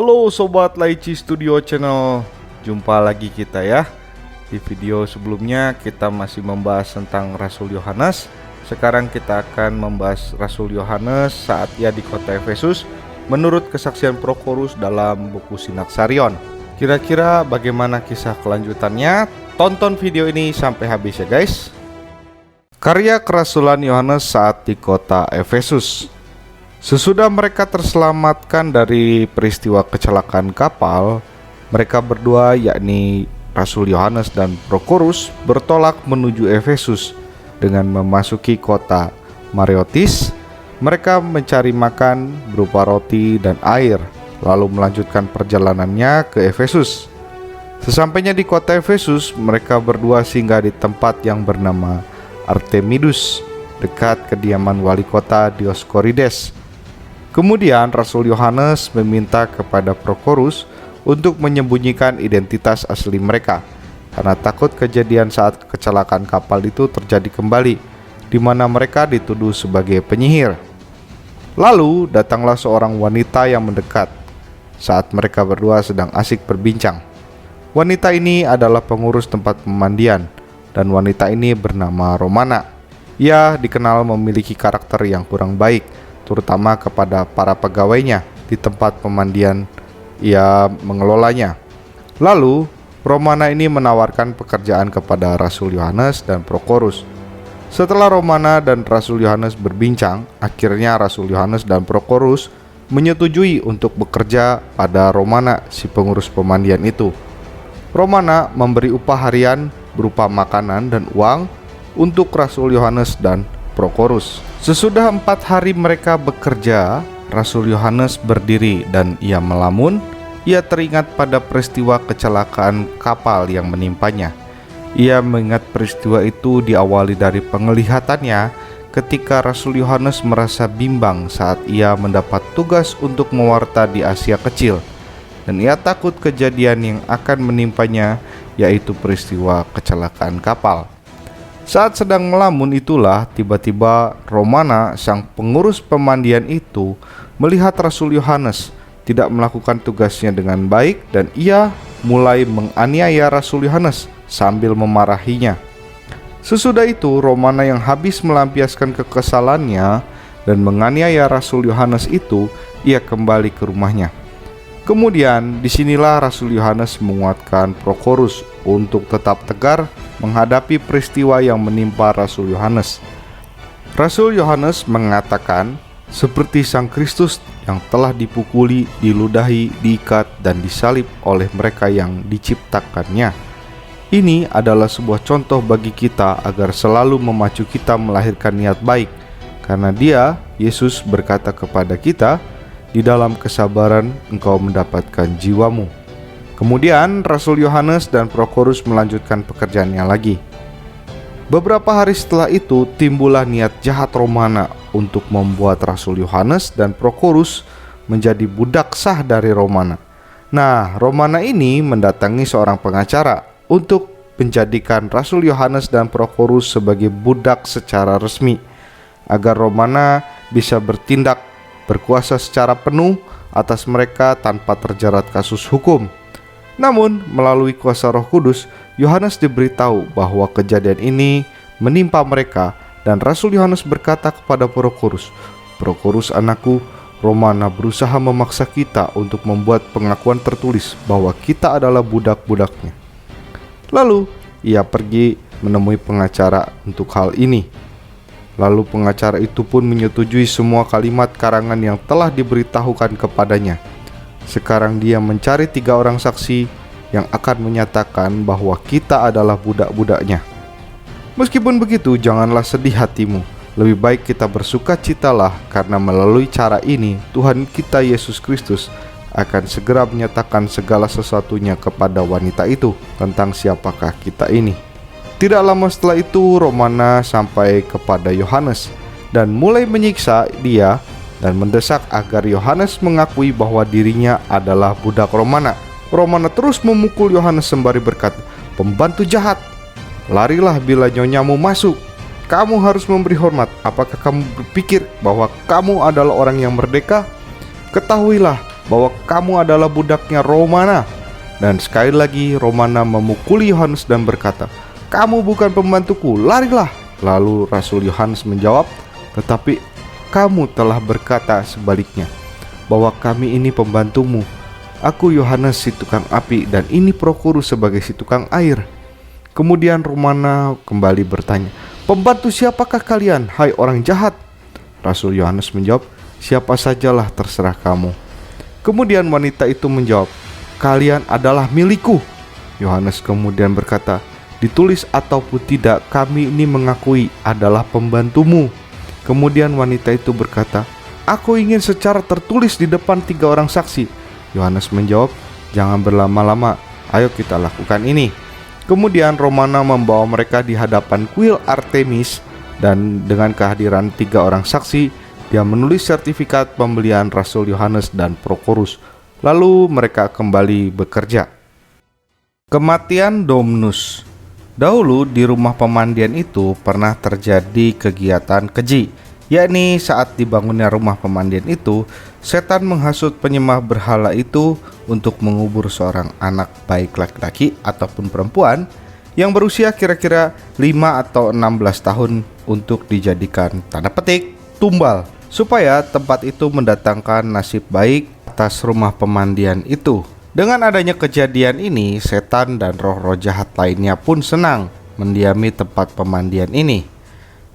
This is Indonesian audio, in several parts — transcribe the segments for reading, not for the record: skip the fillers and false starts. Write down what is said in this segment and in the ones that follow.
Halo Sobat Laici Studio Channel, jumpa lagi kita ya. Di video sebelumnya kita masih membahas tentang Rasul Yohanes. Sekarang kita akan membahas Rasul Yohanes saat ia di kota Efesus menurut kesaksian Prochorus dalam buku Sinaksarion. Kira-kira bagaimana kisah kelanjutannya? Tonton video ini sampai habis ya guys. Karya kerasulan Yohanes saat di kota Efesus. Sesudah mereka terselamatkan dari peristiwa kecelakaan kapal, mereka berdua yakni Rasul Yohanes dan Prochorus bertolak menuju Efesus. Dengan memasuki kota Mareotis, mereka mencari makan berupa roti dan air, lalu melanjutkan perjalanannya ke Efesus. Sesampainya di kota Efesus, mereka berdua singgah di tempat yang bernama Artemidus, dekat kediaman wali kota Dioskorides. Kemudian Rasul Yohanes meminta kepada Prochorus untuk menyembunyikan identitas asli mereka, karena takut kejadian saat kecelakaan kapal itu terjadi kembali, di mana mereka dituduh sebagai penyihir. Lalu datanglah seorang wanita yang mendekat saat mereka berdua sedang asik berbincang. Wanita ini adalah pengurus tempat pemandian, dan wanita ini bernama Romana. Ia dikenal memiliki karakter yang kurang baik, terutama kepada para pegawainya di tempat pemandian ia mengelolanya. Lalu Romana ini menawarkan pekerjaan kepada Rasul Yohanes dan Prochorus. Setelah Romana dan Rasul Yohanes berbincang, akhirnya Rasul Yohanes dan Prochorus menyetujui untuk bekerja pada Romana, si pengurus pemandian itu. Romana memberi upah harian berupa makanan dan uang untuk Rasul Yohanes dan Prochorus. Sesudah 4 hari mereka bekerja, Rasul Yohanes berdiri dan ia melamun. Ia teringat pada peristiwa kecelakaan kapal yang menimpanya. Ia mengingat peristiwa itu diawali dari penglihatannya ketika Rasul Yohanes merasa bimbang saat ia mendapat tugas untuk mewarta di Asia Kecil, dan ia takut kejadian yang akan menimpanya, yaitu peristiwa kecelakaan kapal. Saat sedang melamun itulah tiba-tiba Romana, sang pengurus pemandian itu, melihat Rasul Yohanes tidak melakukan tugasnya dengan baik, dan ia mulai menganiaya Rasul Yohanes sambil memarahinya. Sesudah itu Romana yang habis melampiaskan kekesalannya dan menganiaya Rasul Yohanes itu, ia kembali ke rumahnya. Kemudian disinilah Rasul Yohanes menguatkan Prochorus untuk tetap tegar menghadapi peristiwa yang menimpa Rasul Yohanes. Rasul Yohanes mengatakan, seperti Sang Kristus yang telah dipukuli, diludahi, diikat, dan disalib oleh mereka yang diciptakannya. Ini adalah sebuah contoh bagi kita agar selalu memacu kita melahirkan niat baik, karena Dia, Yesus, berkata kepada kita, di dalam kesabaran engkau mendapatkan jiwamu. Kemudian Rasul Yohanes dan Prochorus melanjutkan pekerjaannya lagi. Beberapa hari setelah itu timbullah niat jahat Romana untuk membuat Rasul Yohanes dan Prochorus menjadi budak sah dari Romana. Nah, Romana ini mendatangi seorang pengacara untuk menjadikan Rasul Yohanes dan Prochorus sebagai budak secara resmi, agar Romana bisa bertindak berkuasa secara penuh atas mereka tanpa terjerat kasus hukum. Namun melalui kuasa Roh Kudus, Yohanes diberitahu bahwa kejadian ini menimpa mereka, dan Rasul Yohanes berkata kepada Prochorus, "Prochorus anakku, Romana berusaha memaksa kita untuk membuat pengakuan tertulis bahwa kita adalah budak-budaknya." Lalu ia pergi menemui pengacara untuk hal ini. Lalu pengacara itu pun menyetujui semua kalimat karangan yang telah diberitahukan kepadanya. Sekarang dia mencari 3 orang saksi yang akan menyatakan bahwa kita adalah budak-budaknya. Meskipun begitu, janganlah sedih hatimu. Lebih baik kita bersukacitalah, karena melalui cara ini Tuhan kita Yesus Kristus akan segera menyatakan segala sesuatunya kepada wanita itu tentang siapakah kita ini. Tidak lama setelah itu Romana sampai kepada Yohanes dan mulai menyiksa dia dan mendesak agar Yohanes mengakui bahwa dirinya adalah budak Romana. Romana terus memukul Yohanes sembari berkata, "Pembantu jahat, larilah bila nyonyamu masuk. Kamu harus memberi hormat. Apakah kamu berpikir bahwa kamu adalah orang yang merdeka? Ketahuilah bahwa kamu adalah budaknya Romana. Dan sekali lagi Romana memukuli Yohanes dan berkata, kamu bukan pembantuku, larilah. Lalu Rasul Yohanes menjawab, tetapi kamu telah berkata sebaliknya, bahwa kami ini pembantumu. Aku Yohanes si tukang api, dan ini Prokorus sebagai si tukang air. Kemudian Romana kembali bertanya, pembantu siapakah kalian, hai orang jahat? Rasul Yohanes menjawab, siapa sajalah terserah kamu. Kemudian wanita itu menjawab, kalian adalah milikku. Yohanes kemudian berkata, ditulis ataupun tidak, kami ini mengakui adalah pembantumu. Kemudian wanita itu berkata, aku ingin secara tertulis di depan 3 orang saksi. Yohanes menjawab, jangan berlama-lama, ayo kita lakukan ini. Kemudian Romana membawa mereka di hadapan kuil Artemis, dan dengan kehadiran 3 orang saksi, dia menulis sertifikat pembelian Rasul Yohanes dan Prokorus. Lalu mereka kembali bekerja. Kematian Domnus. Dahulu di rumah pemandian itu pernah terjadi kegiatan keji, yakni saat dibangunnya rumah pemandian itu, setan menghasut penyembah berhala itu untuk mengubur seorang anak baik laki-laki ataupun perempuan yang berusia kira-kira 5 atau 16 tahun untuk dijadikan tanda petik tumbal, supaya tempat itu mendatangkan nasib baik atas rumah pemandian itu. Dengan adanya kejadian ini, setan dan roh-roh jahat lainnya pun senang mendiami tempat pemandian ini.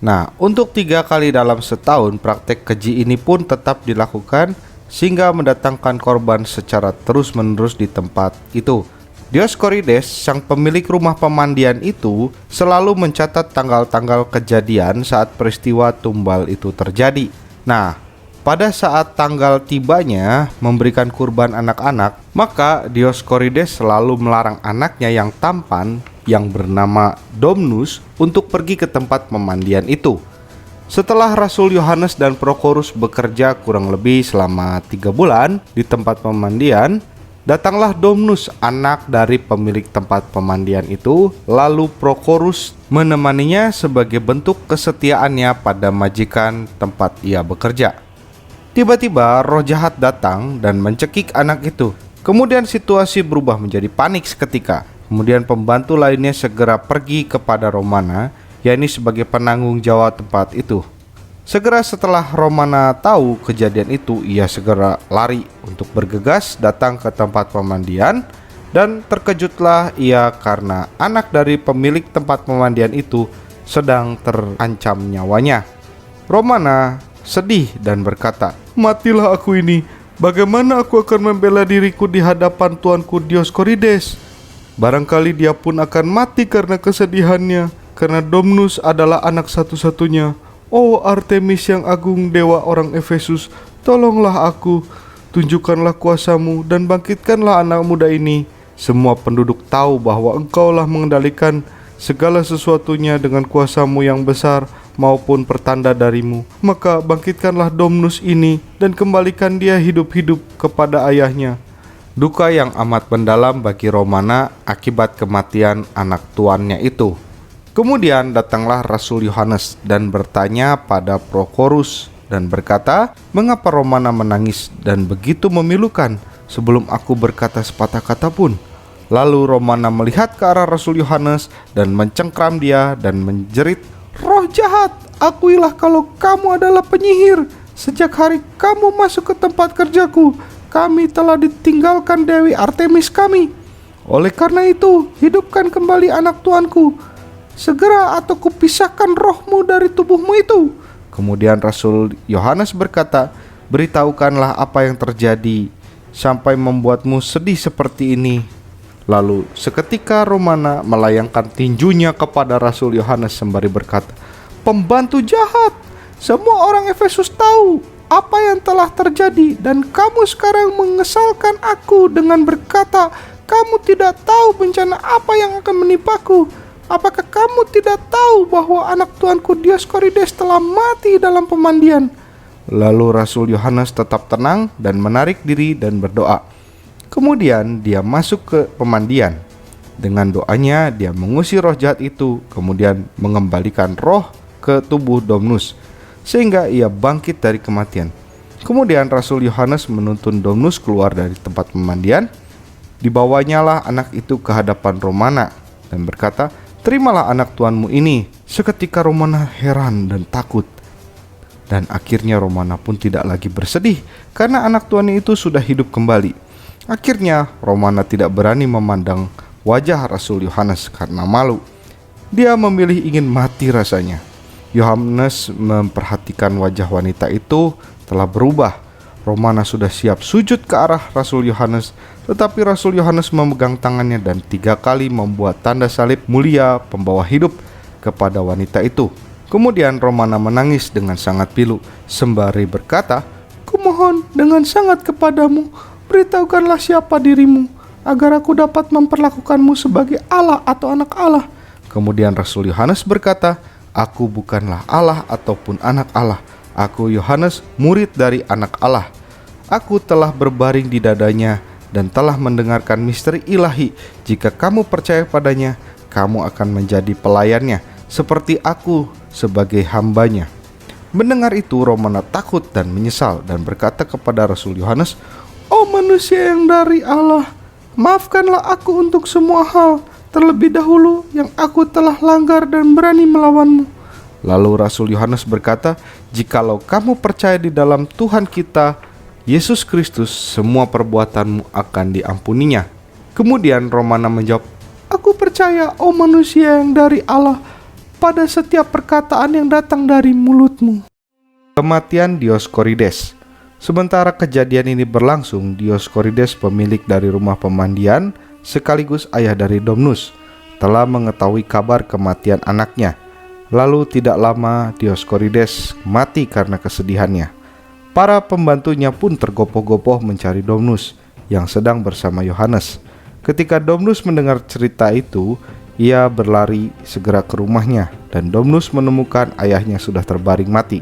Nah, untuk 3 kali dalam setahun, praktek keji ini pun tetap dilakukan sehingga mendatangkan korban secara terus-menerus di tempat itu. Dioskorides, sang pemilik rumah pemandian itu, selalu mencatat tanggal-tanggal kejadian saat peristiwa tumbal itu terjadi. Nah, pada saat tanggal tibanya memberikan kurban anak-anak, maka Dioskorides selalu melarang anaknya yang tampan yang bernama Domnus untuk pergi ke tempat pemandian itu. Setelah Rasul Yohanes dan Prokorus bekerja kurang lebih selama 3 bulan di tempat pemandian, datanglah Domnus, anak dari pemilik tempat pemandian itu. Lalu Prokorus menemaninya sebagai bentuk kesetiaannya pada majikan tempat ia bekerja. Tiba-tiba roh jahat datang dan mencekik anak itu. Kemudian situasi berubah menjadi panik seketika. Kemudian pembantu lainnya segera pergi kepada Romana, yakni sebagai penanggung jawab tempat itu. Segera setelah Romana tahu kejadian itu, ia segera lari untuk bergegas datang ke tempat pemandian, dan terkejutlah ia karena anak dari pemilik tempat pemandian itu sedang terancam nyawanya. Romana sedih dan berkata, matilah aku ini. Bagaimana aku akan membela diriku di hadapan tuanku Dioskorides? Barangkali dia pun akan mati karena kesedihannya, karena Domnus adalah anak satu-satunya. Oh Artemis yang agung, dewa orang Efesus, tolonglah aku. Tunjukkanlah kuasamu dan bangkitkanlah anak muda ini. Semua penduduk tahu bahwa engkaulah mengendalikan segala sesuatunya dengan kuasamu yang besar maupun pertanda darimu. Maka bangkitkanlah Domnus ini dan kembalikan dia hidup-hidup kepada ayahnya. Duka yang amat mendalam bagi Romana akibat kematian anak tuannya itu. Kemudian datanglah Rasul Yohanes dan bertanya pada Prokorus dan berkata, mengapa Romana menangis dan begitu memilukan sebelum aku berkata sepatah kata pun? Lalu Romana melihat ke arah Rasul Yohanes dan mencengkram dia dan menjerit, roh jahat, akuilah kalau kamu adalah penyihir. Sejak hari kamu masuk ke tempat kerjaku, kami telah ditinggalkan Dewi Artemis kami. Oleh karena itu, hidupkan kembali anak tuanku. Segera atau kupisahkan rohmu dari tubuhmu itu. Kemudian Rasul Yohanes berkata, beritahukanlah apa yang terjadi sampai membuatmu sedih seperti ini. Lalu seketika Romana melayangkan tinjunya kepada Rasul Yohanes sembari berkata, pembantu jahat, semua orang Efesus tahu apa yang telah terjadi, dan kamu sekarang mengesalkan aku dengan berkata, kamu tidak tahu bencana apa yang akan menimpaku. Apakah kamu tidak tahu bahwa anak tuanku Dioskorides telah mati dalam pemandian? Lalu Rasul Yohanes tetap tenang dan menarik diri dan berdoa. Kemudian dia masuk ke pemandian. Dengan doanya dia mengusir roh jahat itu, kemudian mengembalikan roh ke tubuh Domnus, sehingga ia bangkit dari kematian. Kemudian Rasul Yohanes menuntun Domnus keluar dari tempat pemandian. Dibawanyalah anak itu ke hadapan Romana dan berkata, "Terimalah anak tuanmu ini." Seketika Romana heran dan takut. Dan akhirnya Romana pun tidak lagi bersedih karena anak tuannya itu sudah hidup kembali. Akhirnya Romana tidak berani memandang wajah Rasul Yohanes karena malu. Dia memilih ingin mati rasanya. Yohanes memperhatikan wajah wanita itu telah berubah. Romana sudah siap sujud ke arah Rasul Yohanes, tetapi Rasul Yohanes memegang tangannya dan 3 kali membuat tanda salib mulia pembawa hidup kepada wanita itu. Kemudian Romana menangis dengan sangat pilu sembari berkata, "Kumohon dengan sangat kepadamu, beritahukanlah siapa dirimu, agar aku dapat memperlakukanmu sebagai Allah atau anak Allah." Kemudian Rasul Yohanes berkata, "Aku bukanlah Allah ataupun anak Allah. Aku Yohanes, murid dari anak Allah. Aku telah berbaring di dadanya dan telah mendengarkan misteri ilahi. Jika kamu percaya padanya, kamu akan menjadi pelayannya, seperti aku sebagai hambanya." Mendengar itu, Romana takut dan menyesal dan berkata kepada Rasul Yohanes, "Oh manusia yang dari Allah, maafkanlah aku untuk semua hal, terlebih dahulu yang aku telah langgar dan berani melawanmu." Lalu Rasul Yohanes berkata, "Jikalau kamu percaya di dalam Tuhan kita Yesus Kristus, semua perbuatanmu akan diampuninya." Kemudian Romana menjawab, "Aku percaya, oh manusia yang dari Allah, pada setiap perkataan yang datang dari mulutmu." Kematian Dioskorides. Sementara kejadian ini berlangsung, Dioskorides, pemilik dari rumah pemandian sekaligus ayah dari Domnus, telah mengetahui kabar kematian anaknya. Lalu tidak lama Dioskorides mati karena kesedihannya. Para pembantunya pun tergopoh-gopoh mencari Domnus yang sedang bersama Yohanes. Ketika Domnus mendengar cerita itu, ia berlari segera ke rumahnya dan Domnus menemukan ayahnya sudah terbaring mati.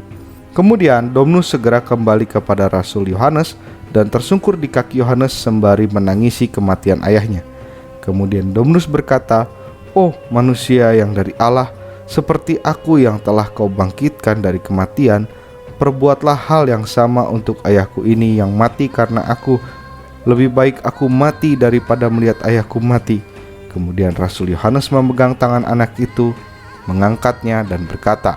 Kemudian Domnus segera kembali kepada Rasul Yohanes dan tersungkur di kaki Yohanes sembari menangisi kematian ayahnya. Kemudian Domnus berkata, "Oh manusia yang dari Allah, seperti aku yang telah kau bangkitkan dari kematian, perbuatlah hal yang sama untuk ayahku ini yang mati karena aku. Lebih baik aku mati daripada melihat ayahku mati." Kemudian Rasul Yohanes memegang tangan anak itu, mengangkatnya dan berkata,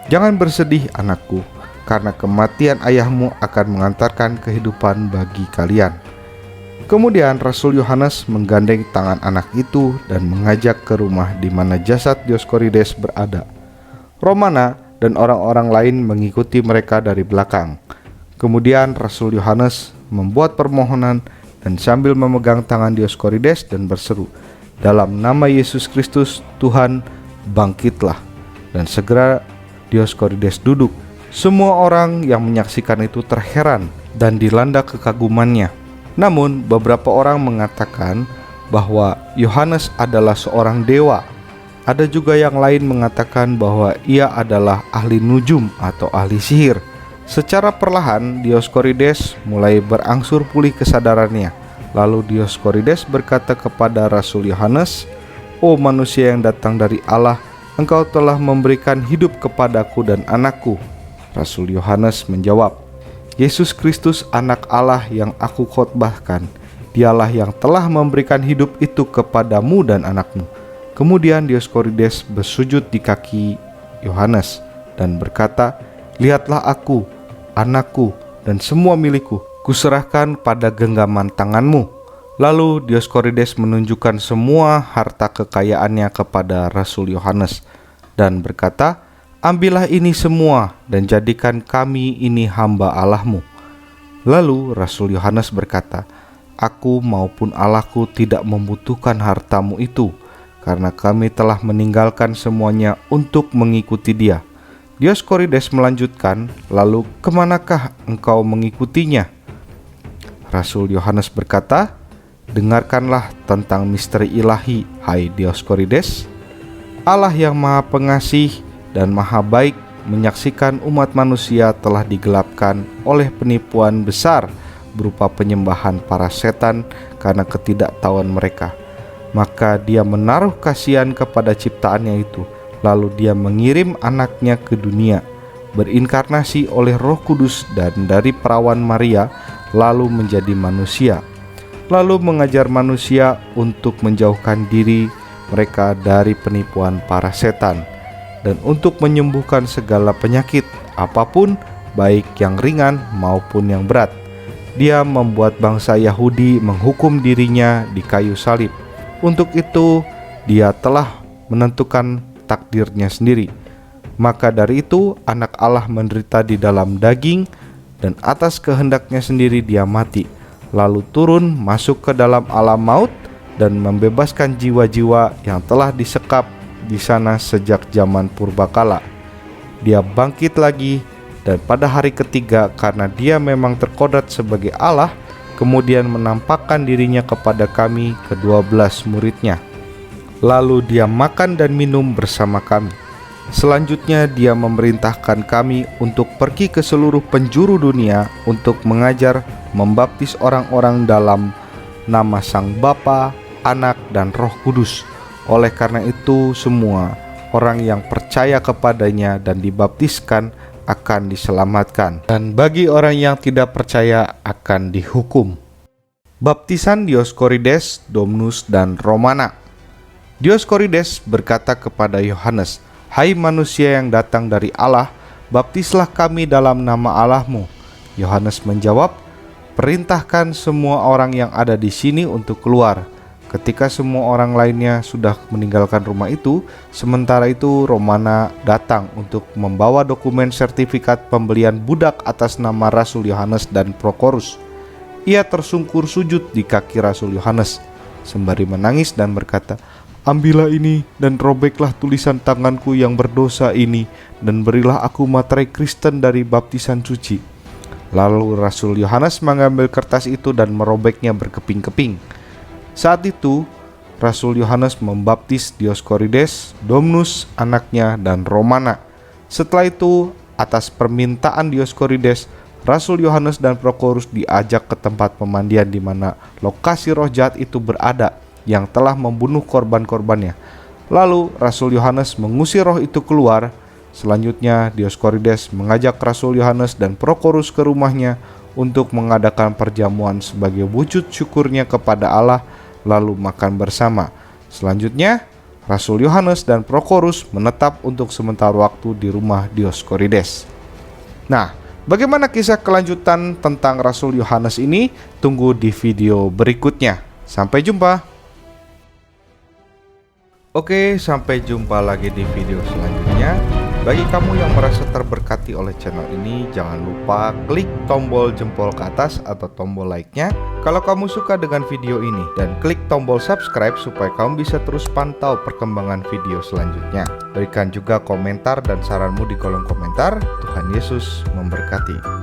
"Jangan bersedih anakku, karena kematian ayahmu akan mengantarkan kehidupan bagi kalian." Kemudian Rasul Yohanes menggandeng tangan anak itu dan mengajak ke rumah di mana jasad Dioskorides berada. Romana dan orang-orang lain mengikuti mereka dari belakang. Kemudian Rasul Yohanes membuat permohonan dan sambil memegang tangan Dioskorides dan berseru, "Dalam nama Yesus Kristus Tuhan, bangkitlah." Dan segera Dioskorides duduk. Semua orang yang menyaksikan itu terheran dan dilanda kekagumannya. Namun beberapa orang mengatakan bahwa Yohanes adalah seorang dewa. Ada juga yang lain mengatakan bahwa ia adalah ahli nujum atau ahli sihir. Secara perlahan Dioskorides mulai berangsur pulih kesadarannya. Lalu Dioskorides berkata kepada Rasul Yohanes, "Oh manusia yang datang dari Allah, engkau telah memberikan hidup kepadaku dan anakku." Rasul Yohanes menjawab, "Yesus Kristus anak Allah yang aku khotbahkan, dialah yang telah memberikan hidup itu kepadamu dan anakmu." Kemudian Dioskorides bersujud di kaki Yohanes dan berkata, "Lihatlah aku, anakku, dan semua milikku, kuserahkan pada genggaman tanganmu." Lalu Dioskorides menunjukkan semua harta kekayaannya kepada Rasul Yohanes dan berkata, "Ambillah ini semua dan jadikan kami ini hamba Allahmu." Lalu Rasul Yohanes berkata, "Aku maupun Allahku tidak membutuhkan hartamu itu, karena kami telah meninggalkan semuanya untuk mengikuti Dia." Dioskorides melanjutkan, "Lalu kemanakah engkau mengikutinya?" Rasul Yohanes berkata, "Dengarkanlah tentang misteri ilahi, hai Dioskorides. Allah yang Maha Pengasih dan Maha Baik menyaksikan umat manusia telah digelapkan oleh penipuan besar berupa penyembahan para setan karena ketidaktahuan mereka. Maka Dia menaruh kasihan kepada ciptaannya itu, lalu Dia mengirim anaknya ke dunia. berinkarnasi oleh Roh Kudus dan dari perawan Maria, lalu menjadi manusia, lalu mengajar manusia untuk menjauhkan diri mereka dari penipuan para setan, dan untuk menyembuhkan segala penyakit apapun, baik yang ringan maupun yang berat. Dia membuat bangsa Yahudi menghukum dirinya di kayu salib. Untuk itu, dia telah menentukan takdirnya sendiri. Maka dari itu, anak Allah menderita di dalam daging, dan atas kehendaknya sendiri dia mati, lalu turun masuk ke dalam alam maut dan membebaskan jiwa-jiwa yang telah disekap di sana sejak zaman purbakala. Dia bangkit lagi, dan pada hari ketiga karena dia memang terkodrat sebagai Allah, kemudian menampakkan dirinya kepada kami ke-12 muridnya. Lalu dia makan dan minum bersama kami. Selanjutnya dia memerintahkan kami untuk pergi ke seluruh penjuru dunia untuk mengajar, membaptis orang-orang dalam nama Sang Bapa, Anak, dan Roh Kudus. Oleh karena itu semua orang yang percaya kepadanya dan dibaptiskan akan diselamatkan, dan bagi orang yang tidak percaya akan dihukum. Baptisan Dioskorides, Domnus, dan Romana. Dioskorides berkata kepada Yohanes, "Hai manusia yang datang dari Allah, baptislah kami dalam nama Allahmu." Yohanes menjawab, "Perintahkan semua orang yang ada di sini untuk keluar." Ketika semua orang lainnya sudah meninggalkan rumah itu, sementara itu Romana datang untuk membawa dokumen sertifikat pembelian budak atas nama Rasul Yohanes dan Prokorus. Ia tersungkur sujud di kaki Rasul Yohanes sembari menangis dan berkata, "Ambillah ini dan robeklah tulisan tanganku yang berdosa ini, dan berilah aku materai Kristen dari baptisan suci." Lalu Rasul Yohanes mengambil kertas itu dan merobeknya berkeping-keping. Saat itu Rasul Yohanes membaptis Dioskorides, Domnus anaknya, dan Romana. Setelah itu, atas permintaan Dioskorides, Rasul Yohanes dan Prokorus diajak ke tempat pemandian di mana lokasi roh jahat itu berada yang telah membunuh korban-korbannya. Lalu Rasul Yohanes mengusir roh itu keluar. Selanjutnya Dioskorides mengajak Rasul Yohanes dan Prokorus ke rumahnya untuk mengadakan perjamuan sebagai wujud syukurnya kepada Allah, lalu makan bersama. Selanjutnya Rasul Yohanes dan Prokorus menetap untuk sementara waktu di rumah Dioskorides. Nah, bagaimana kisah kelanjutan tentang Rasul Yohanes ini? Tunggu di video berikutnya. Sampai jumpa. Oke, sampai jumpa lagi di video selanjutnya. Bagi kamu yang merasa terberkati oleh channel ini, jangan lupa klik tombol jempol ke atas atau tombol like-nya kalau kamu suka dengan video ini, dan klik tombol subscribe supaya kamu bisa terus pantau perkembangan video selanjutnya. Berikan juga komentar dan saranmu di kolom komentar. Tuhan Yesus memberkati.